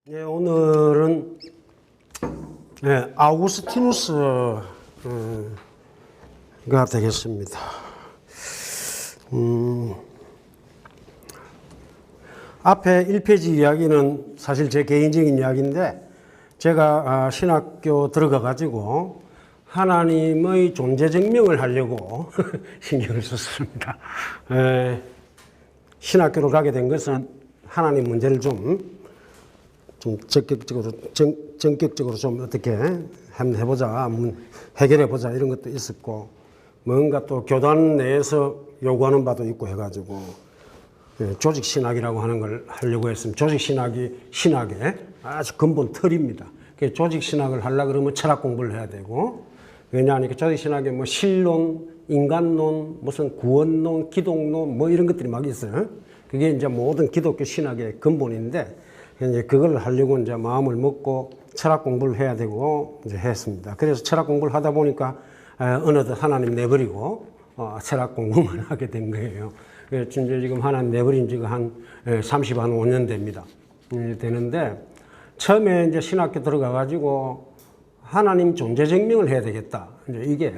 네, 오늘은 아우구스티누스가 되겠습니다. 앞에 1페이지 이야기는 사실 제 개인적인 이야기인데, 제가 신학교 들어가 가지고 하나님의 존재 증명을 하려고 신경을 썼습니다. 신학교를 가게 된 것은 하나님 문제를 좀 전격적으로 좀 어떻게 한번 해보자, 해결해보자 이런 것도 있었고, 뭔가 또 교단 내에서 요구하는 바도 있고 해가지고 조직신학이라고 하는 걸 하려고 했습니다. 조직신학이 신학의 아주 근본 틀입니다. 조직신학을 하려고 그러면 철학 공부를 해야 되고, 왜냐하니까 조직신학에 뭐 신론, 인간론, 무슨 구원론, 기독론 뭐 이런 것들이 막 있어요. 그게 이제 모든 기독교 신학의 근본인데, 이제 그걸 하려고 이제 마음을 먹고 철학 공부를 해야 되고 이제 했습니다. 그래서 철학 공부를 하다 보니까 어느덧 하나님 내버리고 철학 공부만 하게 된 거예요. 그래서 지금 하나님 내버린 지가 한 35년 됩니다. 되는데, 처음에 이제 신학교 들어가 가지고 하나님 존재 증명을 해야 되겠다. 이제 이게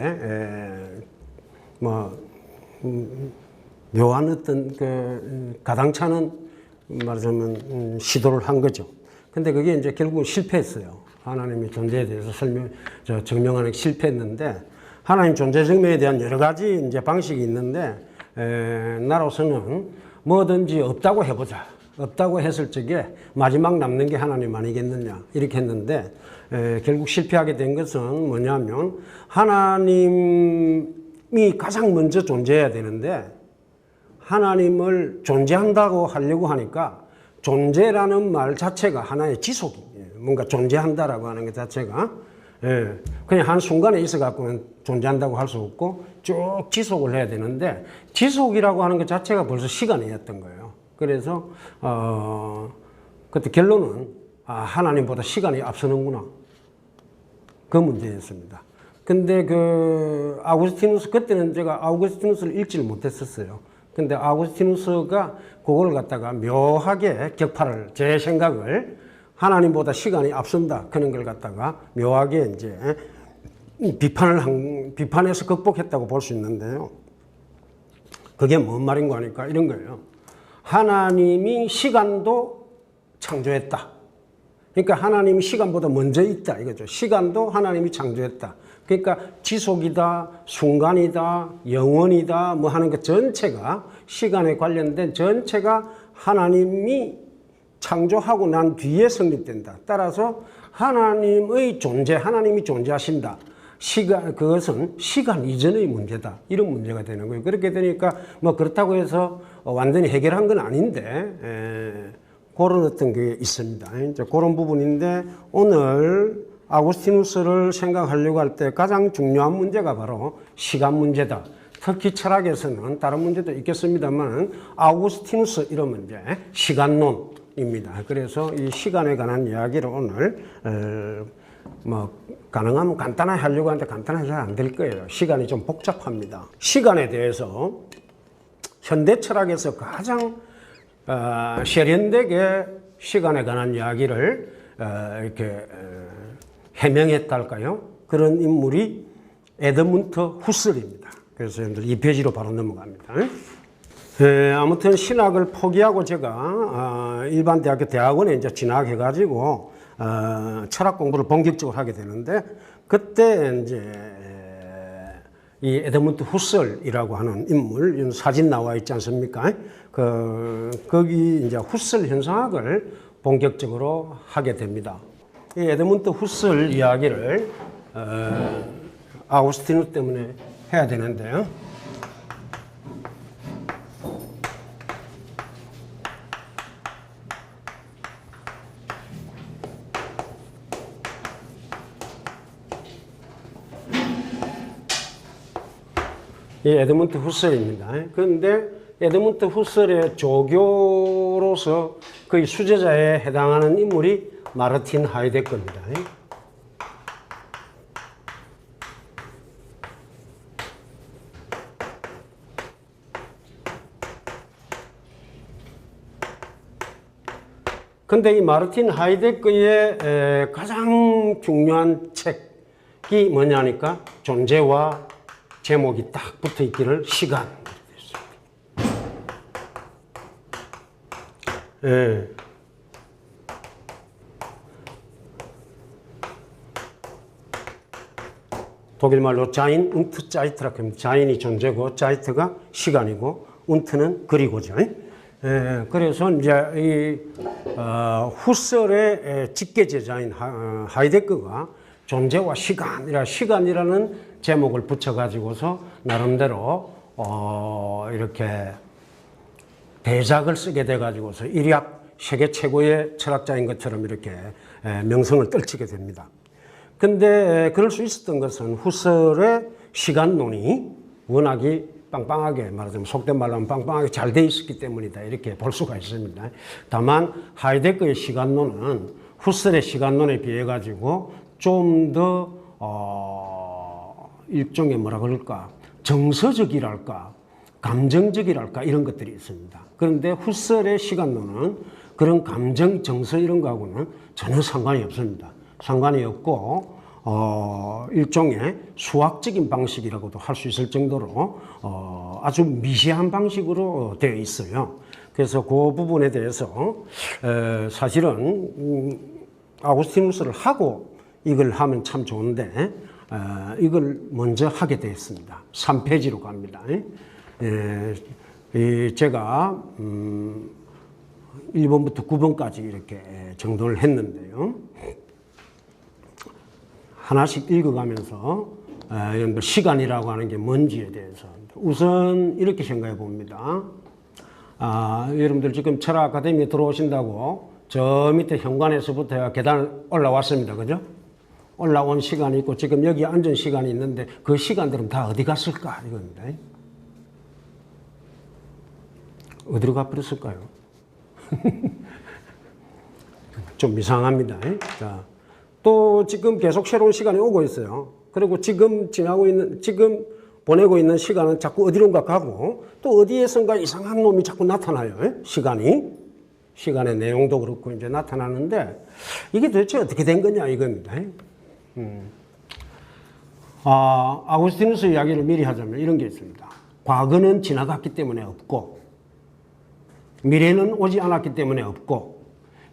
묘한 어떤 그 가당차는 말하자면 시도를 한 거죠. 근데 그게 이제 결국은 실패했어요. 하나님의 존재에 대해서 증명하는 게 실패했는데, 하나님 존재 증명에 대한 여러 가지 이제 방식이 있는데, 나로서는 뭐든지 없다고 해보자. 없다고 했을 적에 마지막 남는 게 하나님 아니겠느냐 이렇게 했는데, 결국 실패하게 된 것은 뭐냐면, 하나님이 가장 먼저 존재해야 되는데, 하나님을 존재한다고 하려고 하니까 존재라는 말 자체가 하나의 지속이, 뭔가 존재한다라고 하는 것 자체가 그냥 한순간에 있어 갖고는 존재한다고 할 수 없고 쭉 지속을 해야 되는데, 지속이라고 하는 것 자체가 벌써 시간이었던 거예요. 그래서 그때 결론은 하나님보다 시간이 앞서는구나, 그 문제였습니다. 근데 그 아우구스티누스, 그때는 제가 아우구스티누스를 읽지를 못했었어요. 근데 아우구스티누스가 그걸 갖다가 묘하게 격파를, 제 생각을 하나님보다 시간이 앞선다 그런 걸 갖다가 묘하게 이제 비판해서 극복했다고 볼 수 있는데요. 그게 뭔 말인가 하니까 이런 거예요. 하나님이 시간도 창조했다. 그러니까 하나님이 시간보다 먼저 있다 이거죠. 시간도 하나님이 창조했다. 그러니까 지속이다, 순간이다, 영원이다 뭐 하는 것 전체가, 시간에 관련된 전체가 하나님이 창조하고 난 뒤에 성립된다. 따라서 하나님의 존재, 하나님이 존재하신다. 그것은 시간 이전의 문제다. 이런 문제가 되는 거예요. 그렇게 되니까 뭐 그렇다고 해서 완전히 해결한 건 아닌데, 그런 어떤 게 있습니다. 이제 그런 부분인데, 오늘 아우구스티누스를 생각하려고 할 때 가장 중요한 문제가 바로 시간 문제다. 특히 철학에서는 다른 문제도 있겠습니다만 아우구스티누스 이런 문제, 시간론입니다. 그래서 이 시간에 관한 이야기를 오늘 가능하면 간단하게 하려고 하는데 간단하게 잘 안 될 거예요. 시간이 좀 복잡합니다. 시간에 대해서 현대 철학에서 가장 세련되게 시간에 관한 이야기를 이렇게 해명했달까요? 그런 인물이 에드문드 후설입니다. 그래서 여러분들 2페이지로 바로 넘어갑니다. 아무튼 신학을 포기하고 제가 일반 대학원에 이제 진학해가지고 철학 공부를 본격적으로 하게 되는데, 그때 이제 이 에드문드 후설이라고 하는 인물, 사진 나와 있지 않습니까? 거기 이제 후설 현상학을 본격적으로 하게 됩니다. 이 에드문드 후설 이야기를 아우구스티누스 때문에 해야 되는데요. 이 에드문드 후설입니다. 그런데 에드문드 후설의 조교로서 거의 수제자에 해당하는 인물이 마르틴 하이데거입니다. 근데 이 마르틴 하이데거의 가장 중요한 책이 뭐냐니까 존재와 제목이 딱 붙어 있기를 시간. 예. 독일 말로 자인, 운트, 자이트라고 합니다. 자인이 존재고, 자이트가 시간이고, 운트는 그리고죠. 예, 그래서 이제 후설의 직계 제자인 하이데거가 존재와 시간이라는 제목을 붙여가지고서 나름대로 이렇게 대작을 쓰게 돼가지고서 일약 세계 최고의 철학자인 것처럼 이렇게 명성을 떨치게 됩니다. 근데 그럴 수 있었던 것은 후설의 시간론이 워낙이 빵빵하게 말하자면 속된 말로 하면 빵빵하게 잘 돼 있었기 때문이다 이렇게 볼 수가 있습니다. 다만 하이데거의 시간론은 후설의 시간론에 비해 가지고 좀 더 일종의 뭐라 그럴까 정서적이랄까 감정적이랄까 이런 것들이 있습니다. 그런데 후설의 시간론은 그런 감정, 정서 이런 거하고는 전혀 상관이 없습니다. 상관이 없고 일종의 수학적인 방식이라고도 할 수 있을 정도로 아주 미세한 방식으로 되어 있어요. 그래서 그 부분에 대해서 사실은 아우구스티누스를 하고 이걸 하면 참 좋은데 이걸 먼저 하게 되었습니다. 3페이지로 갑니다. 제가 1번부터 9번까지 이렇게 정돈을 했는데요. 하나씩 읽어가면서 여러분들 시간이라고 하는 게 뭔지에 대해서 우선 이렇게 생각해 봅니다. 여러분들 지금 철학 아카데미에 들어오신다고 저 밑에 현관에서부터 계단을 올라왔습니다. 그죠? 올라온 시간이 있고 지금 여기 앉은 시간이 있는데 그 시간들은 다 어디 갔을까? 이겁니다. 어디로 가버렸을까요? 좀 이상합니다. 자, 또 지금 계속 새로운 시간이 오고 있어요. 그리고 지금 지금 보내고 있는 시간은 자꾸 어디론가 가고 또 어디에선가 이상한 놈이 자꾸 나타나요. 시간의 내용도 그렇고 이제 나타나는데 이게 도대체 어떻게 된 거냐 이겁니다. 아구스티누스 이야기를 미리 하자면 이런 게 있습니다. 과거는 지나갔기 때문에 없고 미래는 오지 않았기 때문에 없고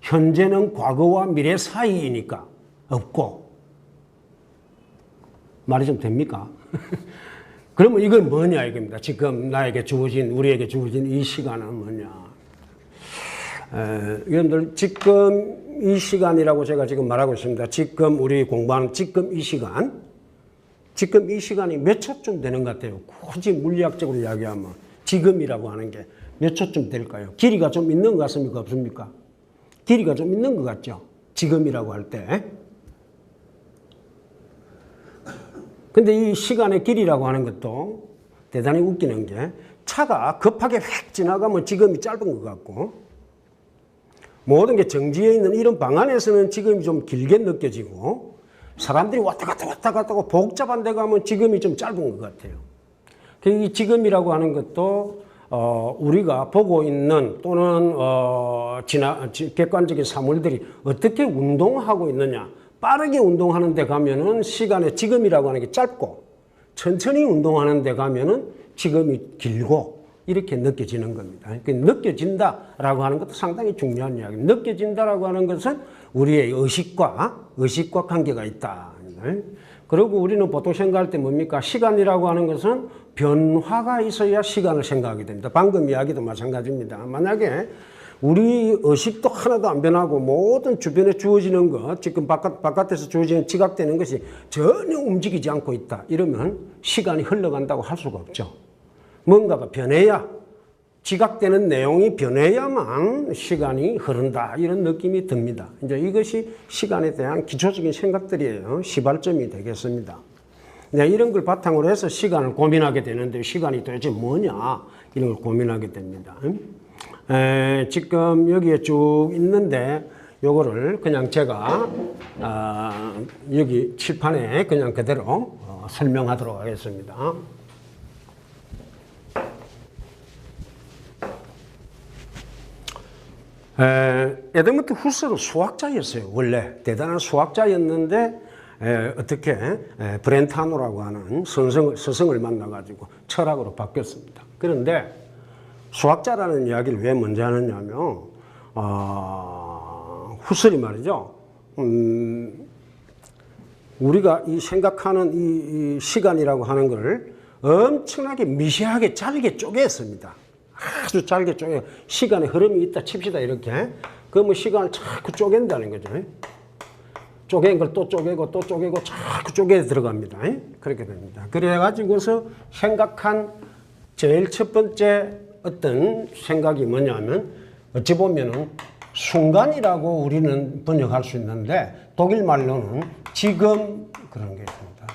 현재는 과거와 미래 사이이니까 없고 말이 좀 됩니까? 그러면 이건 뭐냐 이겁니다. 지금 나에게 주어진 우리에게 주어진 이 시간은 뭐냐? 여러분들 지금 이 시간이라고 제가 지금 말하고 있습니다. 지금 우리 공부하는 지금 이 시간이 몇 초쯤 되는 것 같아요. 굳이 물리학적으로 이야기하면 지금이라고 하는 게 몇 초쯤 될까요? 길이가 좀 있는 것 같습니까? 없습니까? 길이가 좀 있는 것 같죠? 지금이라고 할 때. 근데 이 시간의 길이라고 하는 것도 대단히 웃기는 게 차가 급하게 휙 지나가면 지금이 짧은 것 같고 모든 게 정지해 있는 이런 방 안에서는 지금이 좀 길게 느껴지고 사람들이 왔다 갔다 하고 복잡한 데 가면 지금이 좀 짧은 것 같아요. 이 지금이라고 하는 것도 우리가 보고 있는 또는 객관적인 사물들이 어떻게 운동하고 있느냐. 빠르게 운동하는 데 가면은 시간의 지금이라고 하는 게 짧고 천천히 운동하는 데 가면은 지금이 길고 이렇게 느껴지는 겁니다. 느껴진다라고 하는 것도 상당히 중요한 이야기입니다. 느껴진다라고 하는 것은 우리의 의식과 관계가 있다. 그리고 우리는 보통 생각할 때 뭡니까? 시간이라고 하는 것은 변화가 있어야 시간을 생각하게 됩니다. 방금 이야기도 마찬가지입니다. 만약에 우리 의식도 하나도 안 변하고 모든 주변에 주어지는 것, 지금 바깥에서 주어지는 지각되는 것이 전혀 움직이지 않고 있다. 이러면 시간이 흘러간다고 할 수가 없죠. 뭔가가 변해야, 지각되는 내용이 변해야만 시간이 흐른다. 이런 느낌이 듭니다. 이제 이것이 시간에 대한 기초적인 생각들이에요. 시발점이 되겠습니다. 이런 걸 바탕으로 해서 시간을 고민하게 되는데 시간이 도대체 뭐냐 이런 걸 고민하게 됩니다. 지금 여기에 쭉 있는데 요거를 그냥 제가 여기 칠판에 그냥 그대로 설명하도록 하겠습니다. 에드먼트 후서는 수학자였어요. 원래 대단한 수학자였는데 어떻게 브렌타노라고 하는 스승을 만나가지고 철학으로 바뀌었습니다. 그런데 수학자라는 이야기를 왜 먼저 하느냐면 후설이 말이죠. 우리가 이 생각하는 이 시간이라고 하는 걸 엄청나게 미세하게 잘게 쪼개었습니다. 아주 잘게 쪼개. 시간의 흐름이 있다 칩시다 이렇게. 그러면 시간을 자꾸 쪼갠다는 거죠. 쪼갠 걸 또 쪼개고 또 쪼개고 자꾸 쪼개 들어갑니다. 그렇게 됩니다. 그래가지고서 생각한 제일 첫 번째 어떤 생각이 뭐냐면 어찌 보면은 순간이라고 우리는 번역할 수 있는데 독일 말로는 지금 그런 게 있습니다.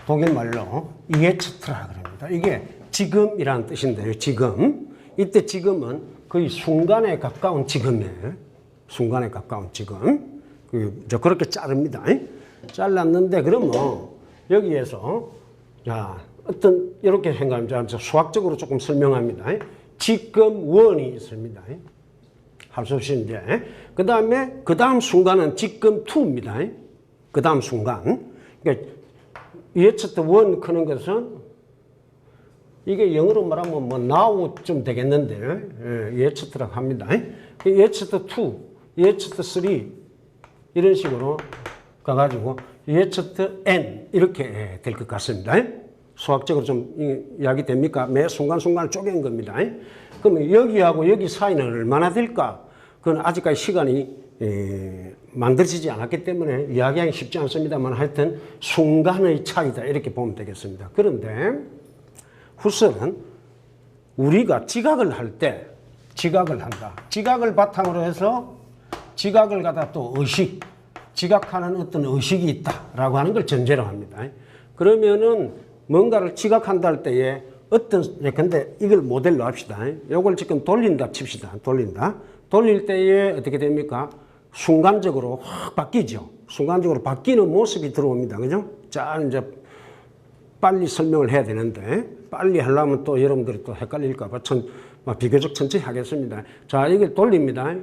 독일 말로 예츠트라 그럽니다. 이게 지금이라는 뜻인데요. 지금. 이때 지금은 거의 순간에 가까운 지금이에요. 순간에 가까운 지금. 그렇게 자릅니다. 잘랐는데 그러면 여기에서 자 어떤 이렇게 생각하면 수학적으로 조금 설명합니다. 지금 원이 있습니다. 할 수 없이 이제 그 다음 순간은 지금 투입니다. 그 다음 순간. 그러니까 예측도 원 크는 것은 이게 영어로 말하면 뭐 now쯤 되겠는데 예측도라고 합니다. 예측도 2, 예측도 3 이런 식으로 가가지고 예측도 n 이렇게 될 것 같습니다. 수학적으로 좀 이야기 됩니까? 매 순간순간을 쪼갠 겁니다. 그러면 여기하고 여기 사이는 얼마나 될까? 그건 아직까지 시간이 만들어지지 않았기 때문에 이야기하기 쉽지 않습니다만 하여튼 순간의 차이다 이렇게 보면 되겠습니다. 그런데 후설은 우리가 지각을 할 때 지각을 한다. 지각을 바탕으로 해서 지각을 갖다 또 의식, 지각하는 어떤 의식이 있다라고 하는 걸 전제로 합니다. 그러면은 뭔가를 지각한다 할 때에 근데 이걸 모델로 합시다. 요걸 지금 돌린다 칩시다. 돌릴 때에 어떻게 됩니까? 순간적으로 확 바뀌죠. 순간적으로 바뀌는 모습이 들어옵니다. 그죠? 자, 이제 빨리 설명을 해야 되는데, 빨리 하려면 또 여러분들이 또 헷갈릴까봐 비교적 천천히 하겠습니다. 자, 이걸 돌립니다.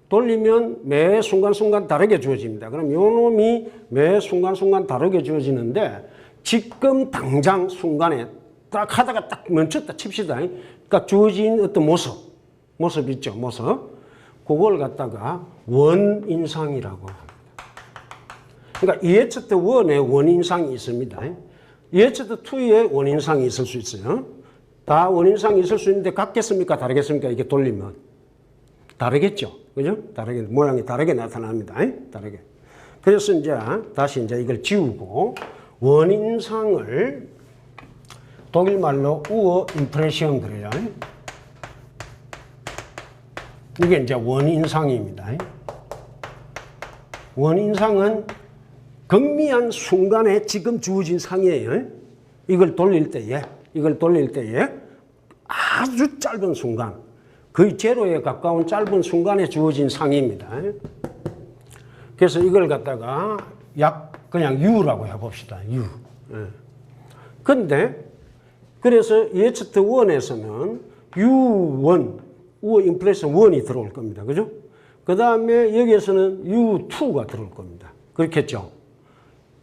돌리면 매 순간순간 다르게 주어집니다. 그럼 요 놈이 매 순간순간 다르게 주어지는데, 지금 당장 순간에 딱 하다가 딱 멈췄다 칩시다. 그러니까 주어진 어떤 모습 있죠, 모습. 그걸 갖다가 원인상이라고 합니다. 그러니까 EHT 1에 원인상이 있습니다. EHT 2에 원인상이 있을 수 있어요. 다 원인상이 있을 수 있는데 같겠습니까? 다르겠습니까? 이게 돌리면. 다르겠죠. 그죠? 모양이 다르게 나타납니다. 다르게. 그래서 다시 이걸 지우고 원인상을 독일 말로 우어 임프레션 그래요. 이게 원인상입니다. 원인상은 극미한 순간에 지금 주어진 상이에요. 이걸 돌릴 때에 아주 짧은 순간, 거의 제로에 가까운 짧은 순간에 주어진 상입니다. 그래서 이걸 갖다가 그냥 U라고 해봅시다. U. 근데 그래서 EHT 1에서는 U1, 우어 인플레이션 1이 들어올 겁니다. 그죠? 그 다음에 여기에서는 U2가 들어올 겁니다. 그렇겠죠?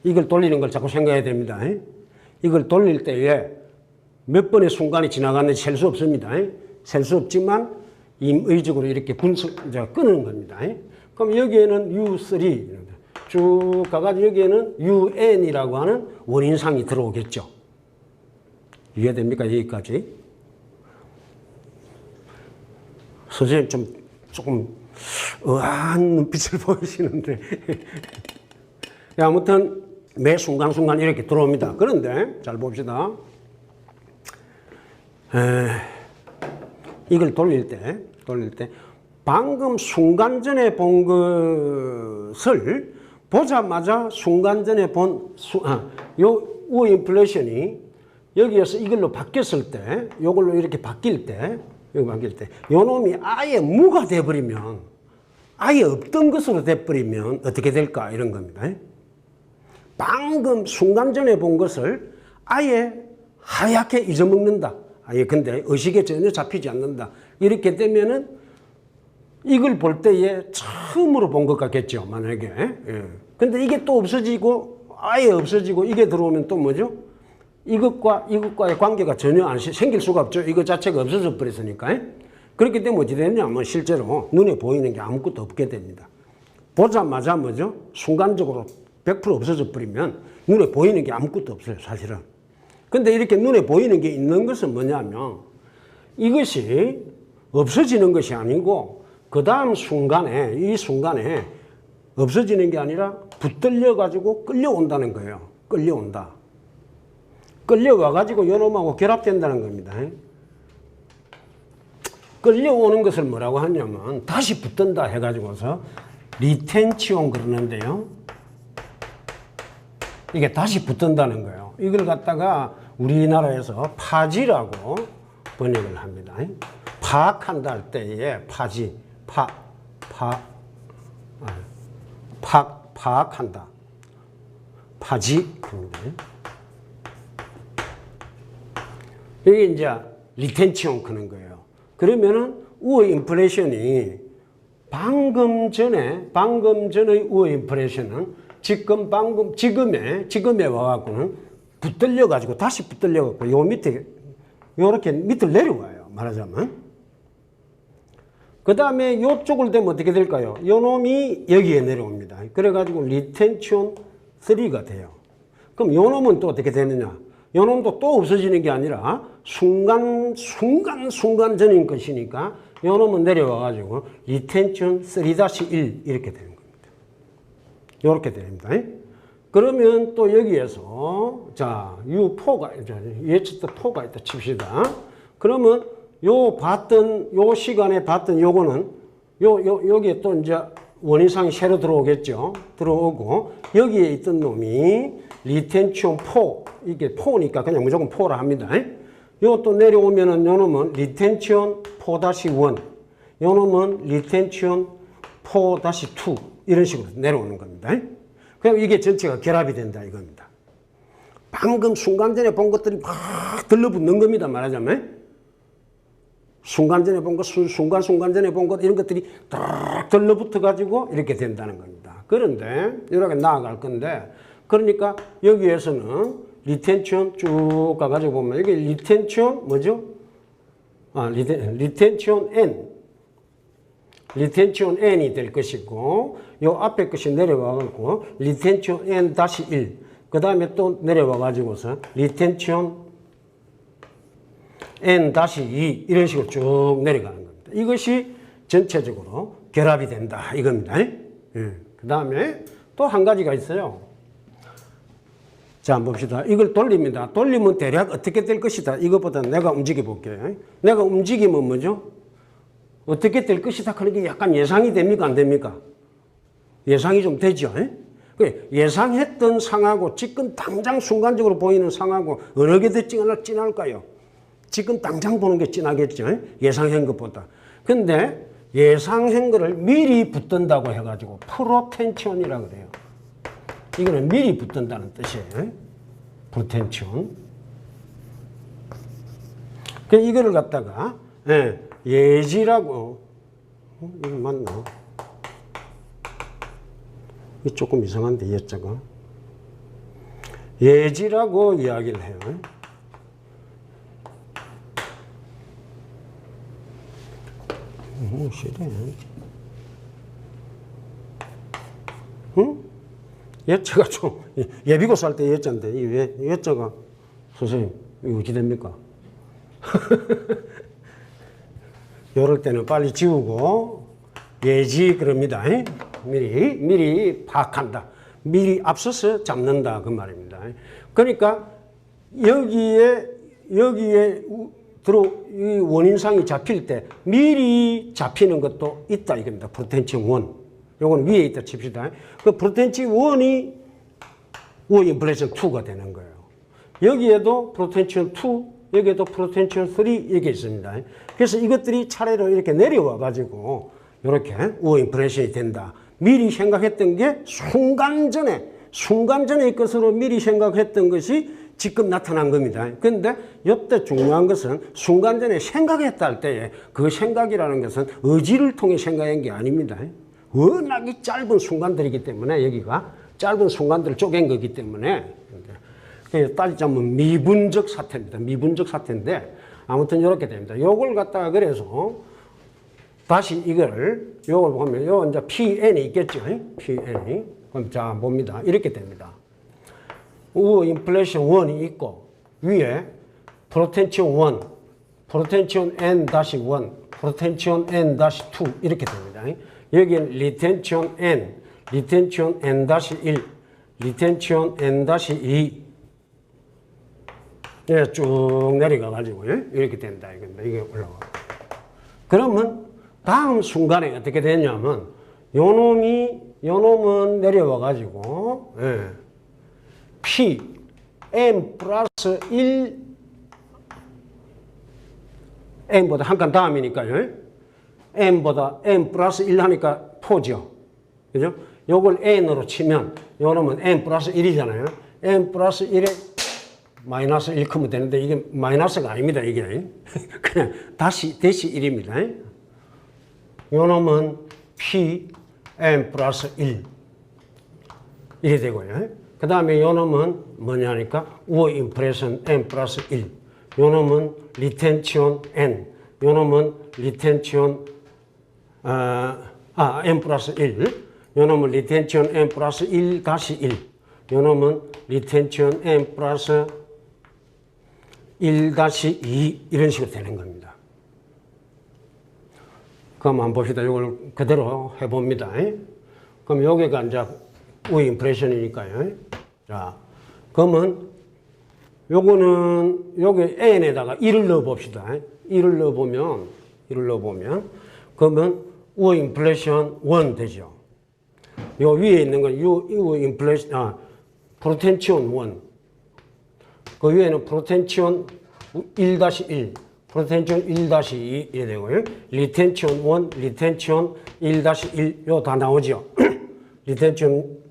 이걸 돌리는 걸 자꾸 생각해야 됩니다. 이걸 돌릴 때에 몇 번의 순간이 지나갔는지 셀 수 없습니다. 셀 수 없지만 임의적으로 이렇게 끄는 겁니다. 그럼 여기에는 U3 쭉 가가지고 여기에는 UN이라고 하는 원인상이 들어오겠죠. 이해됩니까? 여기까지. 선생님 조금 의아한 눈빛을 보이시는데 아무튼 매 순간순간 이렇게 들어옵니다. 그런데 잘 봅시다. 이걸 돌릴 때 방금 순간 전에 본 것을 보자마자 순간 전에 요 우어 인플레이션이 여기에서 이걸로 바뀌었을 때, 요걸로 이렇게 바뀔 때, 요 놈이 아예 무가 돼버리면, 아예 없던 것으로 돼버리면 어떻게 될까? 이런 겁니다. 방금 순간 전에 본 것을 아예 하얗게 잊어먹는다. 근데 의식에 전혀 잡히지 않는다. 이렇게 되면은 이걸 볼 때에 처음으로 본 것 같겠죠, 만약에. 예. 근데 이게 또 없어지고, 아예 없어지고, 이게 들어오면 또 뭐죠? 이것과의 관계가 전혀 안 생길 수가 없죠. 이거 자체가 없어져 버렸으니까. 그렇기 때문에 어찌 되냐면 실제로 눈에 보이는 게 아무것도 없게 됩니다. 보자마자 뭐죠? 순간적으로 100% 없어져 버리면 눈에 보이는 게 아무것도 없어요, 사실은. 근데 이렇게 눈에 보이는 게 있는 것은 뭐냐면 이것이 없어지는 것이 아니고 그 다음 순간에, 이 순간에 없어지는 게 아니라 붙들려 가지고 끌려온다는 거예요. 끌려온다. 끌려와 가지고 요놈하고 결합된다는 겁니다. 끌려오는 것을 뭐라고 하냐면 다시 붙든다 해가지고서 리텐치온 그러는데요. 이게 다시 붙든다는 거예요. 이걸 갖다가 우리나라에서 파지라고 번역을 합니다. 파악한다 할 때에 파지, 파악한다. 파지. 이게 이제 리텐치온 크는 거예요. 그러면은 우어 인프레션이 방금 전의 우어 인프레션은 지금에 와갖고는 붙들려가지고 다시 붙들려갖고 요 밑에, 요렇게 밑을 내려와요. 말하자면. 그 다음에 요쪽을 되면 어떻게 될까요? 요 놈이 여기에 내려옵니다. 그래가지고 리텐션 3가 돼요. 그럼 요 놈은 또 어떻게 되느냐? 요 놈도 또 없어지는 게 아니라 순간 전인 것이니까 요 놈은 내려와가지고 리텐션 3-1 이렇게 되는 겁니다. 요렇게 됩니다. 그러면 또 여기에서 자, 예측도 4가 있다 칩시다. 그러면 요 시간에 봤던 요거는 여기에 또 이제 원인상이 새로 들어오겠죠. 들어오고 여기에 있던 놈이 리텐션 4, 이게 4니까 그냥 무조건 4라 합니다. 요 또 내려오면은 요 놈은 리텐션 4-1, 요 놈은 리텐션 4-2 이런 식으로 내려오는 겁니다. 그럼 이게 전체가 결합이 된다 이겁니다. 방금 순간 전에 본 것들이 막 들러붙는 겁니다. 말하자면 순간 전에 본 것, 순간 전에 본 것 이런 것들이 딱 들러붙어 가지고 이렇게 된다는 겁니다. 그런데 이렇게 나아갈 건데 그러니까 여기에서는 리텐션 쭉 가가지고 보면 이게 리텐션 뭐죠? 리텐션 N이 될 것이고 요 앞에 것이 내려와가지고 리텐션 N-1 그 다음에 또 내려와가지고서 리텐션 N-2 이런 식으로 쭉 내려가는 겁니다. 이것이 전체적으로 결합이 된다 이겁니다. 그 다음에 또 한 가지가 있어요. 자, 한번 봅시다. 이걸 돌립니다. 돌리면 대략 어떻게 될 것이다. 이것보다 내가 움직여 볼게요. 내가 움직이면 뭐죠? 어떻게 될 것이다. 그런 게 약간 예상이 됩니까? 안 됩니까? 예상이 좀 되죠. 예상했던 상하고 지금 당장 순간적으로 보이는 상하고 어느 게 더 진할까요? 지금 당장 보는 게 진하겠죠. 예상한 것보다. 근데 예상한 거를 미리 붙든다고 해가지고 프로텐션이라고 그래요. 이거는 미리 붙든다는 뜻이에요. 프로텐션. 이거를 갖다가 예지라고 이거 맞나? 이 조금 이상한데 예자가 예지라고 이야기를 해요. 싫어. 응? 예자가 좀 예비고사 할 때 예자인데 이 예자가 선생님 이거 어찌 됩니까? 이럴 때는 빨리 지우고 예지 그럽니다. 미리 파악한다. 미리 앞서서 잡는다 그 말입니다. 그러니까 여기에 이 원인상이 잡힐 때 미리 잡히는 것도 있다 이겁니다. 프로텐션 1. 요건 위에 있다 칩시다. 그 프로텐션 1이 우어 인플레이션 2가 되는 거예요. 여기에도 프로텐션 2, 여기에도 프로텐션 3 이렇게 있습니다. 그래서 이것들이 차례로 이렇게 내려와 가지고 이렇게 우어 인플레이션이 된다. 미리 생각했던 게 순간 전의 것으로 미리 생각했던 것이 지금 나타난 겁니다. 그런데 이때 중요한 것은 순간 전에 생각했다 할 때에 그 생각이라는 것은 의지를 통해 생각한 게 아닙니다. 워낙에 짧은 순간들이기 때문에 여기가 짧은 순간들을 쪼갠 거기 때문에 따지자면 미분적 사태입니다. 미분적 사태인데 아무튼 이렇게 됩니다. 요걸 갖다가 그래서 다시 요걸 보면 요 이제 PN이 있겠죠. PN이. 그럼 자 봅니다. 이렇게 됩니다. 우어 인플레이션 1이 있고 위에 프로텐치온 1, 프로텐치온 N-1, 프로텐치온 N-2 이렇게 됩니다. 여기는 리텐치온 N, 리텐치온 N-1, 리텐치온 N-2 쭉 내려가가지고 이렇게 된다. 이게 올라가. 그러면 다음 순간에 어떻게 되냐면 요 놈은 내려와가지고 P, M 플러스 1 M보다 한 칸 다음이니까요. M보다 M 플러스 1 하니까 포죠. 그죠? 요걸 N으로 치면 요 놈은 M 플러스 1이잖아요. M 플러스 1에 마이너스 1 크면 되는데 이게 마이너스가 아닙니다. 이게 그냥 다시 1입니다. 요 놈은 P, M 플러스 1 이래 되고요. 그 다음에 요 놈은 뭐냐니까 우어 인프레션 M 플러스 1. 요 놈은 리텐치온 N. 요 놈은 리텐치온 M 플러스 1. 요 놈은 리텐치온 M 플러스 1 다시 1. 요 놈은 리텐치온 M 플러스 1 다시 2 이런 식으로 되는 겁니다. 그럼 한번 봅시다. 이걸 그대로 해봅니다. 그럼 여기가 이제 우어 인프레션이니까요. 자, 그러면 요거는 여기 N에다가 1을 넣어 봅시다. 1을 넣어보면 그러면 우어 인플레이션 1 되죠. 요 위에 있는 건 우어 인플레이션 프로텐치온 1. 그 위에는 프로텐치온 1-1, 프로텐치온 1-2 이래 되고요. 리텐치온 1, 리텐치온 1-1 요 다 나오죠. 리텐치온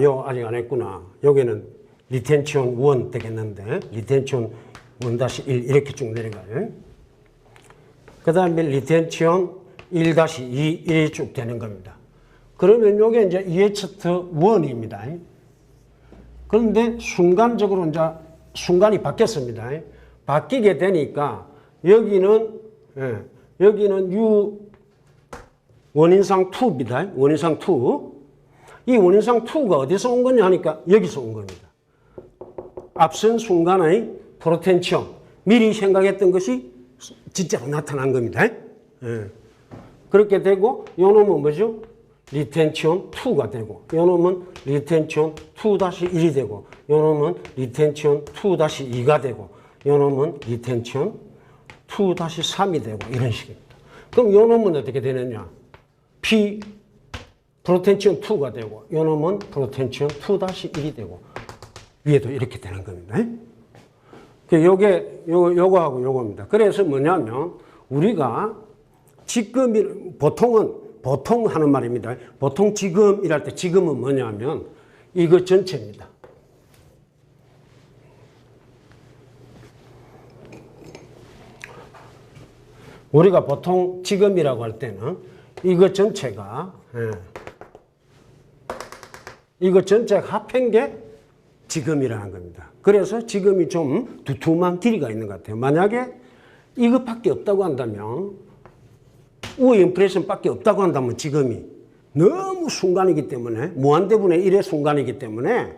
요 아직 안 했구나. 여기는 리텐치온 1 되겠는데 리텐치온 1-1 이렇게 쭉 내려가요. 그 다음에 리텐치온 1-2 이렇게 쭉 되는 겁니다. 그러면 요게 이제 EH1입니다. 그런데 순간적으로 이제 순간이 바뀌었습니다. 바뀌게 되니까 여기는 U 원인상 2입니다. 원인상 2. 이 원인상 2가 어디서 온 거냐 하니까 여기서 온 겁니다. 앞선 순간의 프로텐치온 미리 생각했던 것이 진짜로 나타난 겁니다. 그렇게 되고 요 놈은 뭐죠? 리텐치온 2가 되고 요 놈은 리텐치온 2-1이 되고 요 놈은 리텐치온 2-2가 되고 요 놈은 리텐치온 2-3이 되고 이런 식입니다. 그럼 요 놈은 어떻게 되느냐? P 프로텐치온 2가 되고 요 놈은 프로텐치온 2-1이 되고 위에도 이렇게 되는 겁니다. 요거하고 요거입니다. 그래서 뭐냐면 우리가 지금 보통 하는 말입니다. 보통 지금 이랄 때 지금은 뭐냐면 이거 전체입니다. 우리가 보통 지금이라고 할 때는 이거 전체가 이거 전체가 합한 게 지금이라는 겁니다. 그래서 지금이 좀 두툼한 길이가 있는 것 같아요. 만약에 이것밖에 없다고 한다면 우어 인프레션 밖에 없다고 한다면 지금이 너무 순간이기 때문에 무한대분의 1의 순간이기 때문에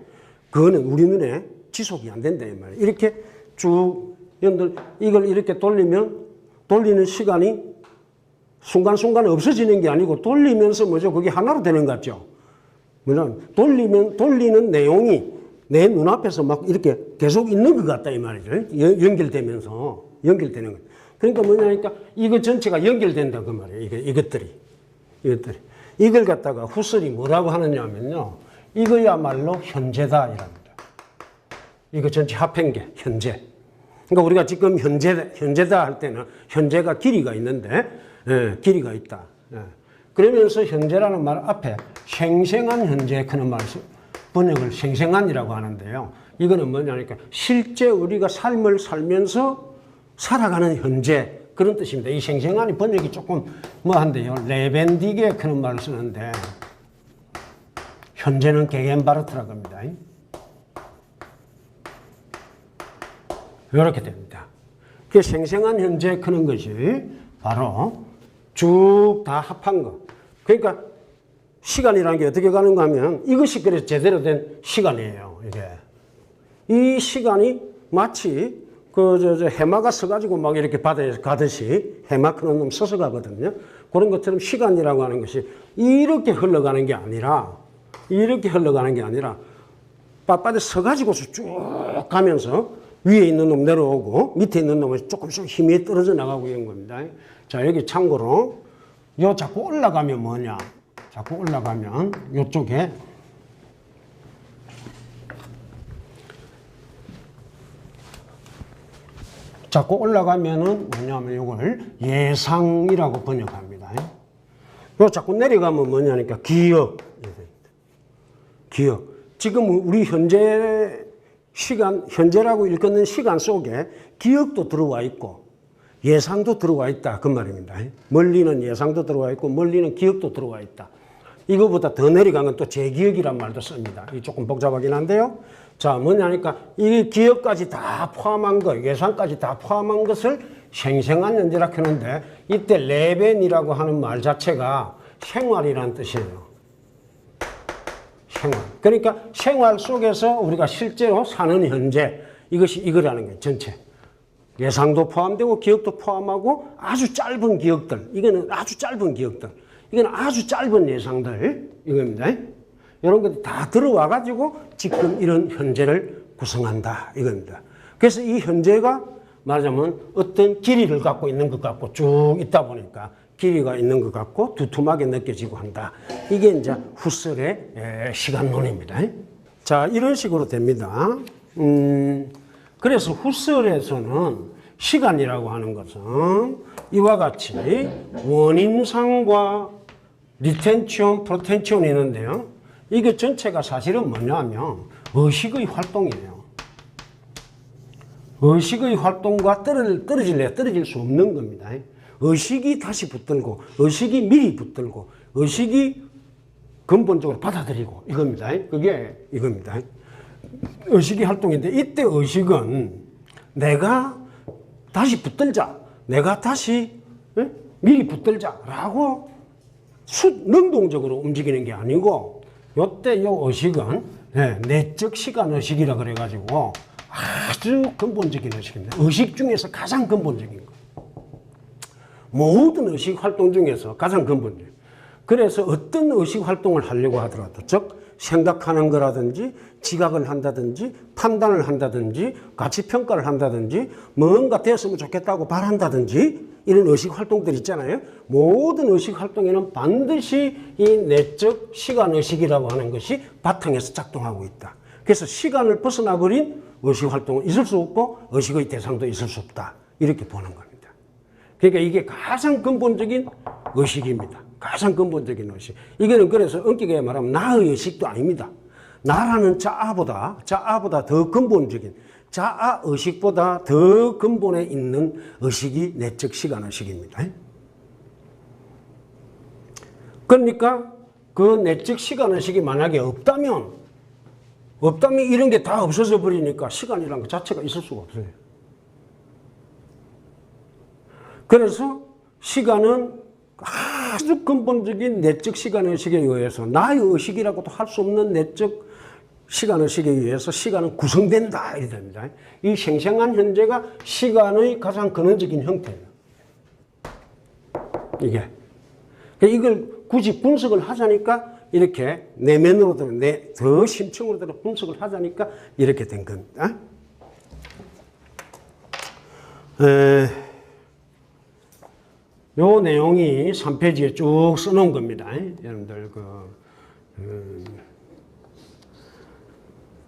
그거는 우리 눈에 지속이 안 된다 이 말이에요. 이렇게 쭉 여러분들 이걸 이렇게 돌리는 시간이 순간순간 없어지는 게 아니고 돌리면서 뭐죠? 그게 하나로 되는 것 같죠? 뭐냐면 돌리는 내용이 내 눈앞에서 막 이렇게 계속 있는 것 같다 이 말이죠. 연결되면서 연결되는 것. 그러니까 뭐냐니까 이거 전체가 연결된다 그 말이에요. 이것들이 이걸 갖다가 후설이 뭐라고 하느냐면요. 이거야말로 현재다 이랍니다. 이거 전체 합한 게 현재. 그러니까 우리가 지금 현재다 할 때는 현재가 길이가 있는데 길이가 있다. 그러면서 현재라는 말 앞에 생생한 현재 그런 말을 번역을 생생한이라고 하는데요. 이거는 뭐냐니까 실제 우리가 삶을 살면서 살아가는 현재 그런 뜻입니다. 이 생생한이 번역이 조금 뭐한데요. 레벤디게 그런 말을 쓰는데 현재는 게겐바르트라고 합니다. 이렇게 됩니다. 그 생생한 현재 그런 것이 바로 쭉 다 합한 거. 그러니까 시간이라는 게 어떻게 가는가 하면 이것이 그래서 제대로 된 시간이에요. 이게. 이 시간이 마치 해마가 서가지고 막 이렇게 바다에 가듯이 해마 그런 놈 서서 가거든요. 그런 것처럼 시간이라고 하는 것이 이렇게 흘러가는 게 아니라 빳빳이 서가지고서 쭉 가면서 위에 있는 놈 내려오고 밑에 있는 놈은 조금씩 힘이 떨어져 나가고 이런 겁니다. 자, 여기 참고로 요 자꾸 올라가면 뭐냐? 자꾸 올라가면 요쪽에 자꾸 올라가면은 뭐냐면 이걸 예상이라고 번역합니다. 요 자꾸 내려가면 뭐냐니까 기억. 지금 우리 현재 시간, 현재라고 일컫는 시간 속에 기억도 들어와 있고 예상도 들어와 있다. 그 말입니다. 멀리는 예상도 들어와 있고 멀리는 기억도 들어와 있다. 이거보다 더 내려가면 또 재기억이란 말도 씁니다. 이 조금 복잡하긴 한데요. 자, 뭐냐니까 이 기억까지 다 포함한 거, 예상까지 다 포함한 것을 생생한 현재라 하는데 이때 레벤이라고 하는 말 자체가 생활이라는 뜻이에요. 생활. 그러니까 생활 속에서 우리가 실제로 사는 현재 이것이 이거라는 거예요. 전체. 예상도 포함되고 기억도 포함하고 아주 짧은 기억들. 이거는 아주 짧은 기억들. 이건 아주 짧은 예상들. 이겁니다. 이런 것들이 다 들어와 가지고 지금 이런 현재를 구성한다. 이겁니다. 그래서 이 현재가 말하자면 어떤 길이를 갖고 있는 것 같고 쭉 있다 보니까 길이가 있는 것 같고 두툼하게 느껴지고 한다. 이게 이제 후설의 시간론입니다. 자, 이런 식으로 됩니다. 그래서 후설에서는 시간이라고 하는 것은 이와 같이 원인상과 리텐션, 프로텐션이 있는데요. 이게 전체가 사실은 뭐냐면 의식의 활동이에요. 의식의 활동과 떨어질 수 없는 겁니다. 의식이 다시 붙들고 의식이 미리 붙들고 의식이 근본적으로 받아들이고 이겁니다. 그게 이겁니다. 의식이 활동인데 이때 의식은 내가 다시 붙들자, 내가 다시 미리 붙들자라고 능동적으로 움직이는 게 아니고 이때 요 의식은 내적 시간 의식이라 그래가지고 아주 근본적인 의식입니다. 의식 중에서 가장 근본적인 거. 모든 의식 활동 중에서 가장 근본적인. 그래서 어떤 의식 활동을 하려고 하더라도 즉 생각하는 거라든지 지각을 한다든지 판단을 한다든지 가치평가를 한다든지 뭔가 됐으면 좋겠다고 바란다든지 이런 의식 활동들 있잖아요. 모든 의식 활동에는 반드시 이 내적 시간 의식이라고 하는 것이 바탕에서 작동하고 있다. 그래서 시간을 벗어나 버린 의식 활동은 있을 수 없고 의식의 대상도 있을 수 없다. 이렇게 보는 겁니다. 그러니까 이게 가장 근본적인 의식입니다. 가장 근본적인 의식. 이거는 그래서 엄격하게 말하면 나의 의식도 아닙니다. 나라는 자아보다 더 근본적인 자아 의식보다 더 근본에 있는 의식이 내적 시간 의식입니다. 그러니까 그 내적 시간 의식이 만약에 없다면 이런 게 다 없어져 버리니까 시간이라는 것 자체가 있을 수가 없어요. 그래서 시간은 아주 근본적인 내적 시간 의식에 의해서 나의 의식이라고도 할 수 없는 내적 시간 의식에 의해서 시간은 구성된다 이렇게 됩니다. 이 생생한 현재가 시간의 가장 근원적인 형태예요. 이걸 굳이 분석을 하자니까 이렇게 내면으로 더 심층으로 들어 분석을 하자니까 이렇게 된 겁니다. 요 내용이 3페이지에 쭉 써놓은 겁니다. 여러분들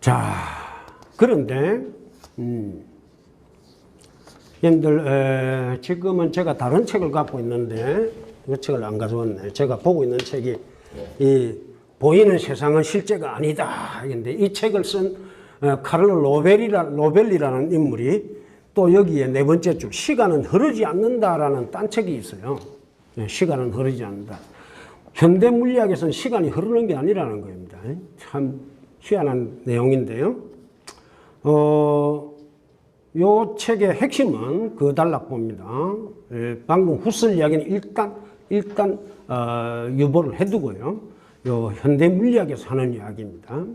자, 그런데 여러분들 지금은 제가 다른 책을 갖고 있는데 이 책을 안 가져왔네. 제가 보고 있는 책이 이 보이는 세상은 실제가 아니다. 근데 이 책을 쓴 카를로 로벨리라는 인물이 또 여기에 네 번째 줄 시간은 흐르지 않는다라는 딴책이 있어요. 시간은 흐르지 않는다. 현대 물리학에서는 시간이 흐르는 게 아니라는 겁니다. 참 희한한 내용인데요. 요 책의 핵심은 그 단락봅니다. 방금 후슬 이야기는 일단 유보를 해두고요. 요 현대 물리학에서 하는 이야기입니다.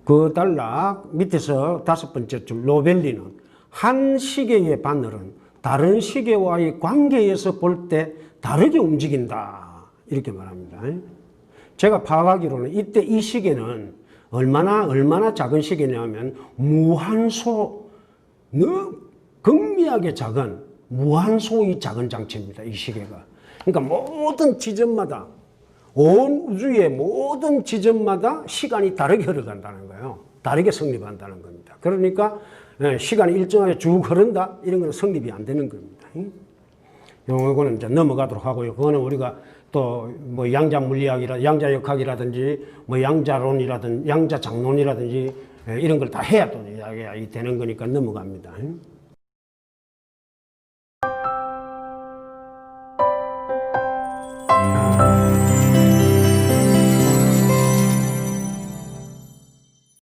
그 단락 밑에서 다섯 번째 줄 로벨리는 한 시계의 바늘은 다른 시계와의 관계에서 볼 때 다르게 움직인다 이렇게 말합니다. 제가 파악하기로는 이때 이 시계는 얼마나 작은 시계냐면 무한소 극미하게 작은 무한소의 작은 장치입니다. 이 시계가. 그러니까 모든 지점마다 온 우주의 모든 지점마다 시간이 다르게 흘러간다는 거예요. 다르게 성립한다는 겁니다. 그러니까 시간이 일정하게 쭉 흐른다 이런 건 성립이 안 되는 겁니다. 요거는 이제 넘어가도록 하고요. 그거는 우리가 또 뭐 양자 물리학이라 양자역학이라든지 뭐 양자론이라든지 양자장론이라든지 이런 걸 다 해야 또 이야기가 되는 거니까 넘어갑니다.